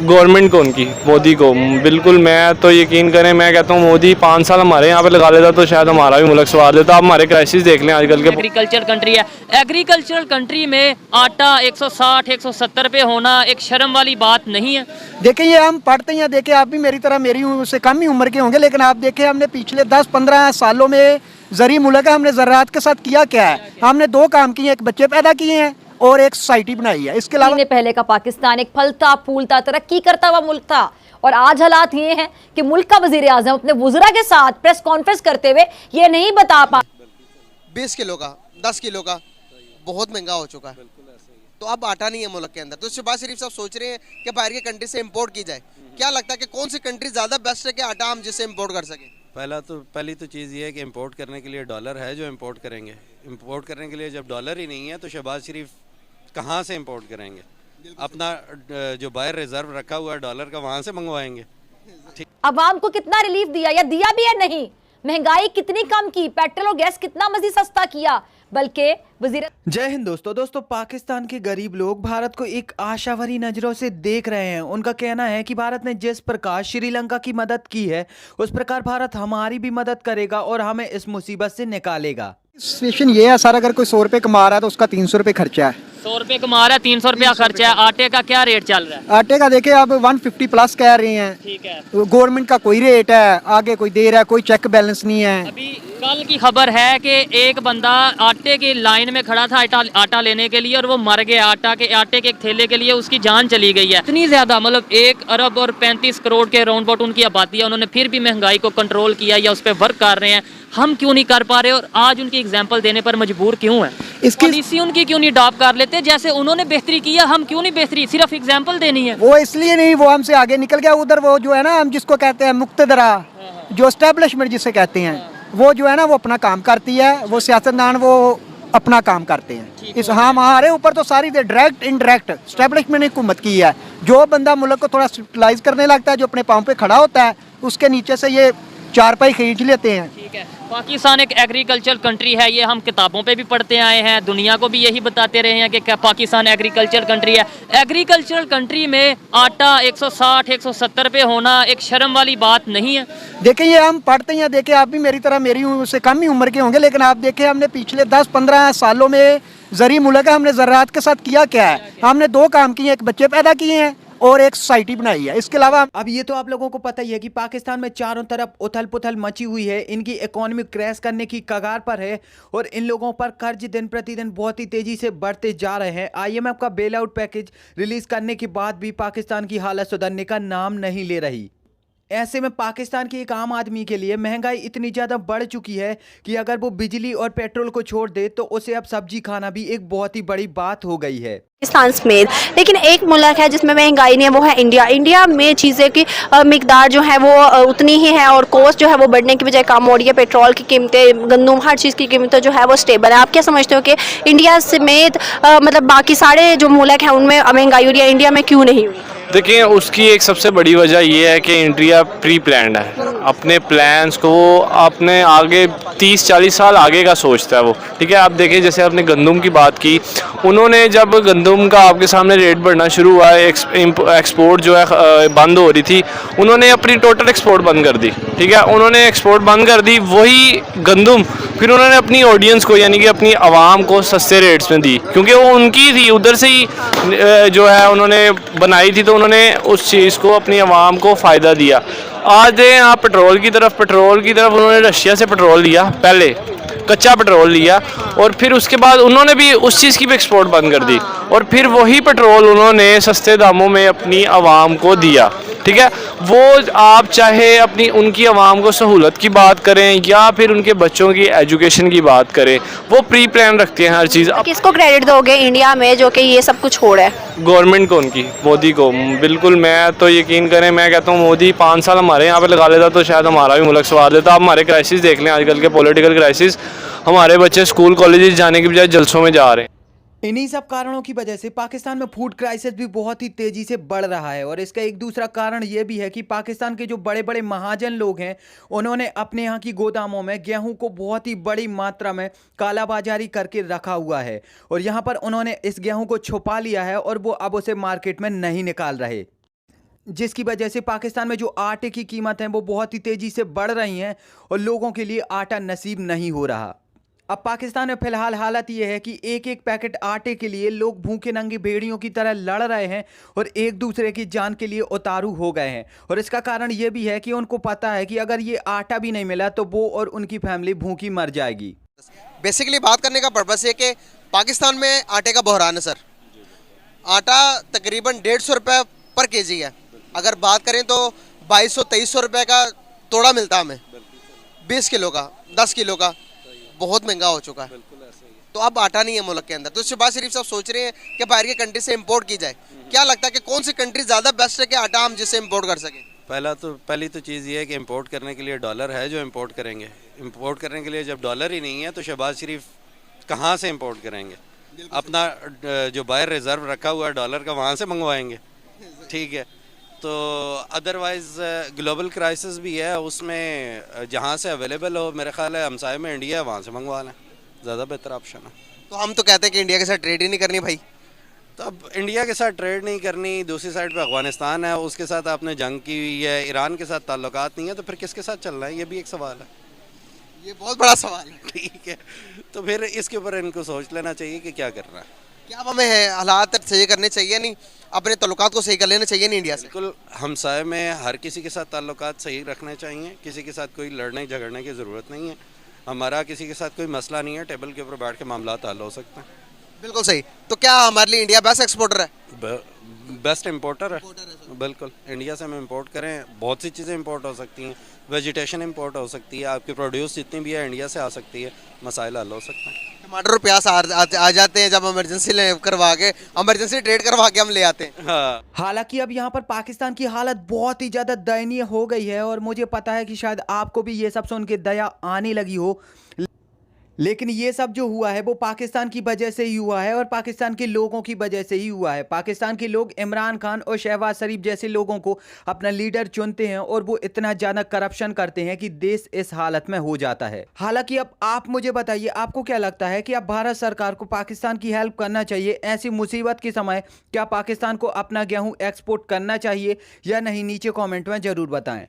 Government को, उनकी मोदी को बिल्कुल। मैं तो यकीन करें, मैं कहता हूँ मोदी 5 साल हमारे यहाँ पे लगा लेता तो शायद हमारा भी मुल्क सवार देता। आप हमारे क्राइसिस देख लें आजकल के। एग्रीकल्चर कंट्री है, एग्रीकल्चरल कंट्री में आटा 160 170 पे होना एक शर्म वाली बात नहीं है। देखिए ये हम पढ़ते हैं, देखिए आप भी मेरी तरह मेरी उम्र से कम ही उम्र के होंगे, लेकिन आप देखें हमने पिछले 10-15 सालों में ज़री मुल्क है, हमने ज़राअत के साथ किया क्या है? हमने 2 काम किए, एक बच्चे पैदा किए हैं और एक सोसाइटी बनाई है। इसके अलावा पहले का पाकिस्तान एक फलता फूलता तरक्की करता हुआ मुल्क था और आज हालात ये हैं कि मुल्क का वजीर आजम अपने वुज़रा के साथ प्रेस कॉन्फ्रेंस करते हुए ये नहीं बता पा 20 किलो का 10 किलो का बहुत महंगा हो चुका है, तो अब आटा नहीं है मुल्क के अंदर। तो शहबाज शरीफ साहब सोच रहे हैं कि बाहर की कंट्री से इंपोर्ट की जाए। क्या लगता है कि कौन सी कंट्री ज़्यादा बेस्ट है कि आटा हम जिससे इंपोर्ट कर सकें? पहली तो चीज़ ये है कि इंपोर्ट करने के लिए डॉलर है जो इंपोर्ट करेंगे। इंपोर्ट करने के लिए जब डॉलर ही नहीं है तो शहबाज शरीफ कहाँ से इंपोर्ट करेंगे? अपना जो बाहर रिजर्व रखा हुआ है डॉलर का, वहाँ से मंगवाएंगे। अवाम को कितना रिलीफ दिया या दिया भी है नहीं, महंगाई कितनी कम की, पेट्रोल और गैस कितना मजीद सस्ता किया, बल्कि वजीर। जय हिंद दोस्तों पाकिस्तान के गरीब लोग भारत को एक आशावरी नजरों से देख रहे हैं। उनका कहना है कि भारत ने जिस प्रकार श्रीलंका की मदद की है उस प्रकार भारत हमारी भी मदद करेगा और हमें इस मुसीबत से निकालेगा। सिचुएशन ये है सर, अगर कोई 100 रुपये कमा रहा है तो उसका 300 रुपये खर्चा है। 100 रुपये कमा रहा है, 300 रुपया खर्चा है। आटे का क्या रेट चल रहा है? आटे का देखिए अब 150 प्लस कह रहे हैं। ठीक है, गवर्नमेंट का कोई रेट है, आगे कोई दे रहा है, कोई चेक बैलेंस नहीं है। अभी कल की खबर है कि एक बंदा आटे की लाइन में खड़ा था आटा लेने के लिए और वो मर गया। आटे के एक थैले के लिए उसकी जान चली गई है। इतनी ज्यादा, मतलब 1 अरब और 35 करोड़ के राउंड अबाउट उनकी आबादी है। उन्होंने फिर भी महंगाई को कंट्रोल किया या उस पर वर्क कर रहे हैं। हम क्यों नहीं कर पा रहे और आज उनकी एग्जाम्पल देने पर मजबूर क्यों है? इसकी पॉलिसी उनकी क्यों नहीं अडॉप्ट कर लेते? जैसे उन्होंने बेहतरी किया, हम क्यों नहीं बेहतरी? सिर्फ एग्जाम्पल देनी है। वो इसलिए नहीं, वो हमसे आगे निकल गया। उधर वो जो है ना, हम जिसको कहते हैं मुक्तदरा, जो एस्टेब्लिशमेंट जिसे कहते हैं, वो जो है ना वो अपना काम करती है। वो सियासतदान वो अपना काम करते हैं। इस हमारे ऊपर तो सारी डायरेक्ट इनडायरेक्ट एस्टेब्लिशमेंट ने हुकूमत की है। जो बंदा मुल्क को थोड़ा स्टेबलाइज करने लगता है, जो अपने पाँव पे खड़ा होता है, उसके नीचे से ये चारपाई खींच लेते हैं। ठीक है, पाकिस्तान एक एग्रीकल्चर कंट्री है, ये हम किताबों पे भी पढ़ते आए हैं, दुनिया को भी यही बताते रहे हैं कि क्या पाकिस्तान एग्रीकल्चर कंट्री है। एग्रीकल्चरल कंट्री में आटा 160 170 पे होना एक शर्म वाली बात नहीं है। देखिए ये हम पढ़ते हैं, देखिए आप भी मेरी तरह मेरी उम्र से कम ही उम्र के होंगे, लेकिन आप देखें हमने पिछले 10-15 सालों में ज़री मुल्क है, हमने ज़राअत के साथ किया क्या है? हमने 2 काम किए, एक बच्चे पैदा किए हैं और एक सोसाइटी बनाई है। इसके अलावा अब ये तो आप लोगों को पता ही है कि पाकिस्तान में चारों तरफ उथल पुथल मची हुई है। इनकी इकोनॉमी क्रैश करने की कगार पर है और इन लोगों पर कर्ज दिन प्रतिदिन बहुत ही तेजी से बढ़ते जा रहे हैं। IMF का बेल आउट पैकेज रिलीज करने के बाद भी पाकिस्तान की हालत सुधरने का नाम नहीं ले रही। ऐसे में पाकिस्तान के एक आम आदमी के लिए महंगाई इतनी ज़्यादा बढ़ चुकी है कि अगर वो बिजली और पेट्रोल को छोड़ दे तो उसे अब सब्जी खाना भी एक बहुत ही बड़ी बात हो गई है पाकिस्तान समेत। लेकिन एक मुल्क है जिसमें महंगाई नहीं है, वो है इंडिया। इंडिया में चीज़ें की मिकदार जो है वो उतनी ही है और कॉस्ट जो है वो बढ़ने की बजाय कम हो रही है। पेट्रोल की कीमतें, गंदम, हर चीज़ की कीमतें जो है वो स्टेबल है। आप क्या समझते हो कि इंडिया समेत मतलब बाकी सारे जो मुल्क हैं उनमें महंगाई हो रही है, इंडिया में क्यों नहीं हुई? देखिए उसकी एक सबसे बड़ी वजह ये है कि इंडिया प्री प्लान्ड है। अपने प्लान्स को अपने आगे 30-40 साल आगे का सोचता है वो। ठीक है, आप देखिए जैसे आपने गंदम की बात की, उन्होंने जब गंदम का आपके सामने रेट बढ़ना शुरू हुआ है, एक्सपोर्ट जो है बंद हो रही थी, उन्होंने अपनी टोटल एक्सपोर्ट बंद कर दी। ठीक है, उन्होंने एक्सपोर्ट बंद कर दी, वही गंदम फिर उन्होंने अपनी ऑडियंस को यानी कि अपनी आवाम को सस्ते रेट्स में दी, क्योंकि वो उनकी थी, उधर से ही जो है उन्होंने बनाई थी, तो उन्होंने उस चीज़ को अपनी आवाम को फ़ायदा दिया। आज दें आप पेट्रोल की तरफ उन्होंने रशिया से पेट्रोल लिया, पहले कच्चा पेट्रोल लिया और फिर उसके बाद उन्होंने भी उस चीज़ की भी एक्सपोर्ट बंद कर दी और फिर वही पेट्रोल उन्होंने सस्ते दामों में अपनी आवाम को दिया। ठीक है, वो आप चाहे अपनी उनकी आवाम को सहूलत की बात करें या फिर उनके बच्चों की एजुकेशन की बात करें, वो प्री प्लान रखते हैं हर चीज़। किसको क्रेडिट दोगे इंडिया में जो कि ये सब कुछ हो रहा है? गवर्नमेंट को, उनकी मोदी को बिल्कुल। मैं तो यकीन करें, मैं कहता हूँ मोदी 5 साल हमारे यहाँ पे लगा लेता तो शायद हमारा भी मुल्क सवार देता। आप हमारे क्राइसिस देख लें आजकल के पॉलिटिकल क्राइसिस, हमारे बच्चे स्कूल कॉलेजेस जाने की बजाय जलसों में जा रहे हैं। इन्हीं सब कारणों की वजह से पाकिस्तान में फूड क्राइसिस भी बहुत ही तेजी से बढ़ रहा है और इसका एक दूसरा कारण ये भी है कि पाकिस्तान के जो बड़े बड़े महाजन लोग हैं उन्होंने अपने यहाँ की गोदामों में गेहूं को बहुत ही बड़ी मात्रा में कालाबाजारी करके रखा हुआ है और यहाँ पर उन्होंने इस गेहूं को छुपा लिया है और वो अब उसे मार्केट में नहीं निकाल रहे। जिसकी वजह से पाकिस्तान में जो आटे की कीमत है वो बहुत ही तेज़ी से बढ़ रही हैं और लोगों के लिए आटा नसीब नहीं हो रहा। अब पाकिस्तान में फ़िलहाल हालत ये है कि एक एक पैकेट आटे के लिए लोग भूखे नंगे भेड़ियों की तरह लड़ रहे हैं और एक दूसरे की जान के लिए उतारू हो गए हैं। और इसका कारण ये भी है कि उनको पता है कि अगर ये आटा भी नहीं मिला तो वो और उनकी फैमिली भूखी मर जाएगी। बेसिकली बात करने का पर्पस है कि पाकिस्तान में आटे का बहरान है सर। आटा तकरीबन 150 रुपये पर केजी है। अगर बात करें तो 2200-2300 रुपये का तोड़ा मिलता हमें, 20 किलो का, 10 किलो का, बहुत महंगा हो चुका है। तो अब आटा नहीं है मुल्क के अंदर, तो शहबाज शरीफ साहब सोच रहे हैं कि बाहर की कंट्री से इंपोर्ट की जाए। क्या लगता है कि कौन सी कंट्री ज़्यादा बेस्ट है कि आटा हम जिससे इंपोर्ट कर सकें? पहली तो चीज़ ये है कि इंपोर्ट करने के लिए डॉलर है जो इंपोर्ट करेंगे। इंपोर्ट करने के लिए जब डॉलर ही नहीं है तो शहबाज शरीफ कहाँ से इंपोर्ट करेंगे? अपना जो बाहर रिजर्व रखा हुआ है डॉलर का वहाँ से मंगवाएंगे, ठीक है। तो अदरवाइज़ ग्लोबल क्राइसिस भी है, उसमें जहाँ से अवेलेबल हो, मेरे ख्याल है हमसाये में इंडिया है, वहाँ से मंगवा लें, ज़्यादा बेहतर ऑप्शन है। तो हम तो कहते हैं कि इंडिया के साथ ट्रेड ही नहीं करनी भाई। तो अब इंडिया के साथ ट्रेड नहीं करनी, दूसरी साइड पे अफगानिस्तान है, उसके साथ आपने जंग की हुई है, ईरान के साथ ताल्लुकात नहीं है, तो फिर किसके साथ चलना है? ये भी एक सवाल है। ये बहुत बड़ा सवाल है। ठीक है, तो फिर इसके ऊपर इनको सोच लेना चाहिए कि क्या करना है। क्या अब हमें हालात सही करने चाहिए, नहीं अपने ताल्लुकात को सही कर लेना चाहिए नहीं इंडिया से? बिल्कुल, हमसाये में हर किसी के साथ ताल्लुकात सही रखने चाहिए, किसी के साथ कोई लड़ने झगड़ने की ज़रूरत नहीं है। हमारा किसी के साथ कोई मसला नहीं है, टेबल के ऊपर बैठ के मामला हल हो सकते हैं। बिल्कुल सही। तो क्या हमारे लिए इंडिया बेस्ट एक्सपोर्टर है? बेस्ट इंपोर्टर है, बिल्कुल। इंडिया से हम इंपोर्ट करें, बहुत सी चीज़ें इंपोर्ट हो सकती हैं, वेजिटेशन इंपोर्ट हो सकती है, आपकी प्रोड्यूस जितनी भी है इंडिया से आ सकती है, मसाइल हल हो सकते हैं। टमाटर और प्याज आ जाते हैं जब इमरजेंसी करवा के, इमरजेंसी ट्रेड करवा के हम ले आते हैं। हाँ। हालांकि अब यहाँ पर पाकिस्तान की हालत बहुत ही ज़्यादा दयनीय हो गई है और मुझे पता है कि शायद आपको भी ये सब सुन के दया आने लगी हो, लेकिन ये सब जो हुआ है वो पाकिस्तान की वजह से ही हुआ है और पाकिस्तान के लोगों की वजह से ही हुआ है। पाकिस्तान के लोग इमरान खान और शहबाज शरीफ जैसे लोगों को अपना लीडर चुनते हैं और वो इतना ज़्यादा करप्शन करते हैं कि देश इस हालत में हो जाता है। हालांकि अब आप मुझे बताइए, आपको क्या लगता है कि अब भारत सरकार को पाकिस्तान की हेल्प करना चाहिए ऐसी मुसीबत के समय? क्या पाकिस्तान को अपना गेहूँ एक्सपोर्ट करना चाहिए या नहीं? नीचे कॉमेंट में ज़रूर बताएँ।